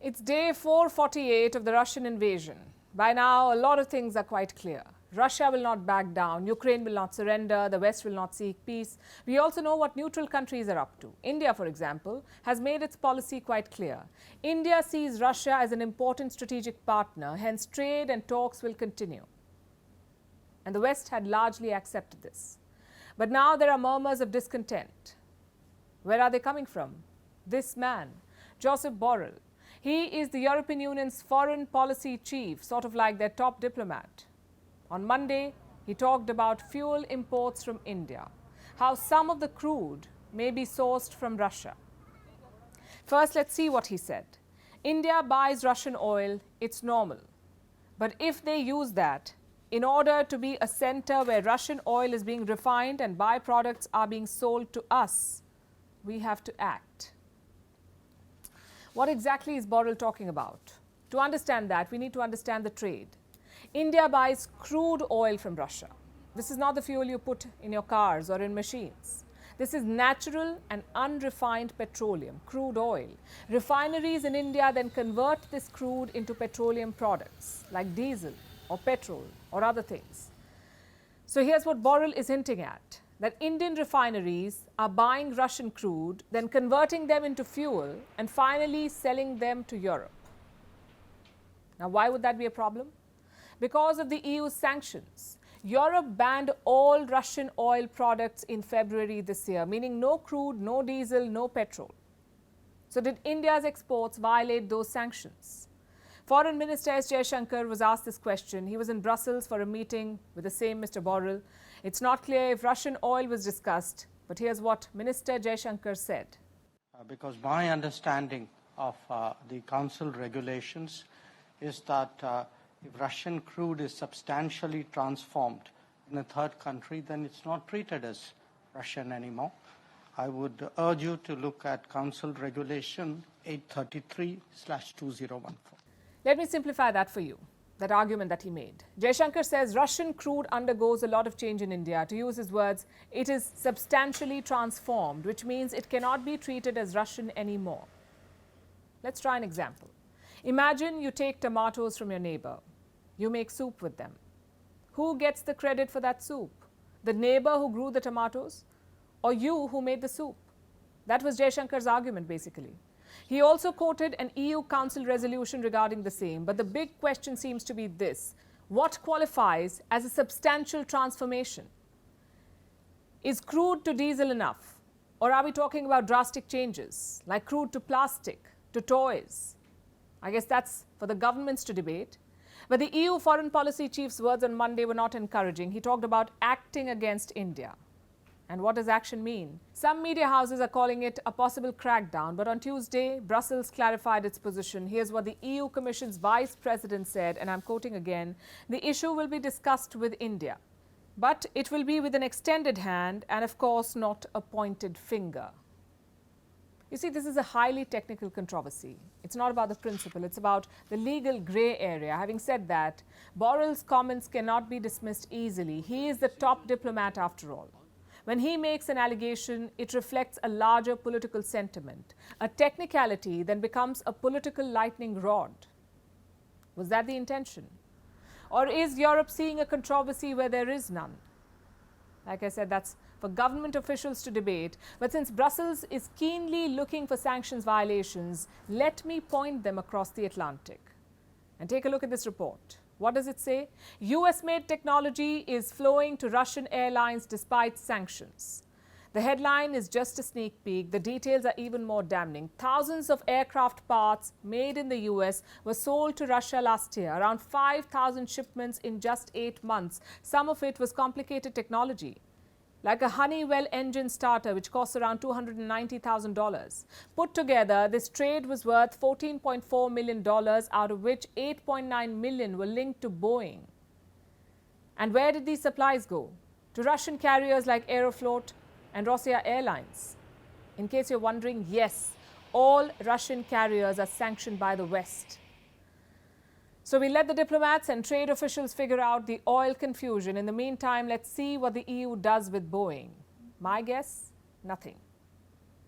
It's day 448 of the Russian invasion. By now, a lot of things are quite clear. Russia will not back down, Ukraine will not surrender, the West will not seek peace. We also know what neutral countries are up to. India, for example, has made its policy quite clear. India sees Russia as an important strategic partner, hence trade and talks will continue. And the West had largely accepted this. But now there are murmurs of discontent. Where are they coming from? This man, Joseph Borrell. He is the European Union's foreign policy chief, sort of like their top diplomat. On Monday, he talked about fuel imports from India, how some of the crude may be sourced from Russia. First, let's see what he said. India buys Russian oil, it's normal. But if they use that in order to be a center where Russian oil is being refined and byproducts are being sold to us, we have to act. What exactly is Borrell talking about? To understand that, we need to understand the trade. India buys crude oil from Russia. This is not the fuel you put in your cars or in machines. This is natural and unrefined petroleum, crude oil. Refineries in India then convert this crude into petroleum products like diesel or petrol or other things. So here's what Borrell is hinting at, that Indian refineries are buying Russian crude, then converting them into fuel and finally selling them to Europe. Now, why would that be a problem? Because of the EU's sanctions. Europe banned all Russian oil products in February this year, meaning no crude, no diesel, no petrol. So did India's exports violate those sanctions? Foreign Minister S. Jaishankar was asked this question. He was in Brussels for a meeting with the same Mr. Borrell. It's not clear if Russian oil was discussed, but here's what Minister Jaishankar said. Because my understanding of the Council regulations is that if Russian crude is substantially transformed in a third country, then it's not treated as Russian anymore. I would urge you to look at Council Regulation 833/2014. Let me simplify that for you, that argument that he made. Jaishankar says Russian crude undergoes a lot of change in India. To use his words, it is substantially transformed, which means it cannot be treated as Russian anymore. Let's try an example. Imagine you take tomatoes from your neighbor. You make soup with them. Who gets the credit for that soup? The neighbor who grew the tomatoes, or you who made the soup? That was Jaishankar's argument, basically. He also quoted an EU Council resolution regarding the same, but the big question seems to be this: what qualifies as a substantial transformation? Is crude to diesel enough? Or are we talking about drastic changes, like crude to plastic, to toys? I guess that's for the governments to debate. But the EU foreign policy chief's words on Monday were not encouraging. He talked about acting against India. And what does action mean? Some media houses are calling it a possible crackdown, but on Tuesday, Brussels clarified its position. Here's what the EU Commission's vice president said, and I'm quoting again: the issue will be discussed with India, but it will be with an extended hand and, of course, not a pointed finger. You see, this is a highly technical controversy. It's not about the principle, it's about the legal grey area. Having said that, Borrell's comments cannot be dismissed easily. He is the top diplomat after all. When he makes an allegation, it reflects a larger political sentiment. A technicality then becomes a political lightning rod. Was that the intention? Or is Europe seeing a controversy where there is none? Like I said, that's for government officials to debate. But since Brussels is keenly looking for sanctions violations, let me point them across the Atlantic. And take a look at this report. What does it say? US-made technology is flowing to Russian airlines despite sanctions. The headline is just a sneak peek. The details are even more damning. Thousands of aircraft parts made in the US were sold to Russia last year. Around 5,000 shipments in just 8 months. Some of it was complicated technology, like a Honeywell engine starter, which costs around $290,000. Put together, this trade was worth $14.4 million, out of which $8.9 million were linked to Boeing. And where did these supplies go? To Russian carriers like Aeroflot and Rossiya Airlines. In case you're wondering, yes, all Russian carriers are sanctioned by the West. So we let the diplomats and trade officials figure out the oil confusion. In the meantime, let's see what the EU does with Boeing. My guess, nothing.